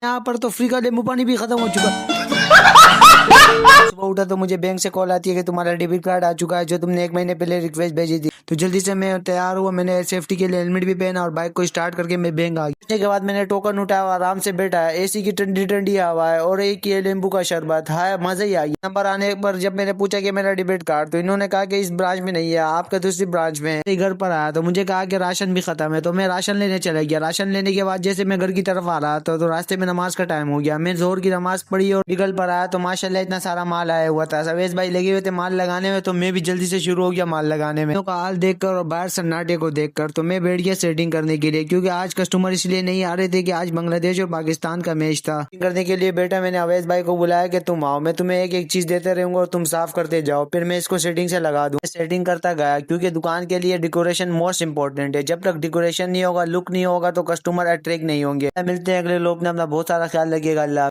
यहाँ पर तो फ्री का नींबू पानी भी खत्म हो चुका है। सुबह उठा तो मुझे बैंक से कॉल आती है कि तुम्हारा डेबिट कार्ड आ चुका है जो तुमने 1 महीने पहले रिक्वेस्ट भेजी थी। तो जल्दी से मैं तैयार हुआ, मैंने सेफ्टी के लिए हेलमेट भी पहना और बाइक को स्टार्ट करके मैं बैंक आ गया। उसके बाद मैंने टोकन उठाया, आराम से बैठा है, एसी की ठंडी ठंडी हवा है और एक ये नींबू का शरबत है, मजा ही आ गया। नंबर आने पर जब मैंने पूछा कि मेरा डेबिट कार्ड, तो इन्होंने कहा कि इस ब्रांच में नहीं है, आपका दूसरी ब्रांच में है। घर पर आया तो मुझे कहा कि राशन भी खत्म है, तो मैं राशन लेने चला गया। राशन लेने के बाद जैसे मैं घर की तरफ आ रहा था तो रास्ते में नमाज का टाइम हो गया। मैं जोर की नमाज पढ़ी और निकल पर आया तो माशाल्लाह इतना सारा माल आया हुआ था। सवेज भाई लगे हुए थे माल लगाने में, तो मैं भी जल्दी से शुरू हो गया माल लगाने में। का हाल देखकर और बाहर सन्नाटे को देखकर तो मैं बैठ गया सेटिंग करने के लिए, क्योंकि आज कस्टमर इसलिए नहीं आ रहे थे कि आज बांग्लादेश और पाकिस्तान का मैच था। करने के लिए बेटा मैंने अवैज भाई को बुलाया कि तुम आओ, मैं तुम्हें एक एक चीज देते रहूंगा और तुम साफ करते जाओ, फिर मैं इसको सेटिंग से लगा दूं। सेटिंग करता गया, क्योंकि दुकान के लिए डेकोरेशन मोस्ट इंपॉर्टेंट है। जब तक डेकोरेशन नहीं होगा, लुक नहीं होगा, तो कस्टमर अट्रैक्ट नहीं होंगे। मिलते हैं अगले लोग ने, अपना बहुत सारा ख्याल रखिएगा। अल्लाह।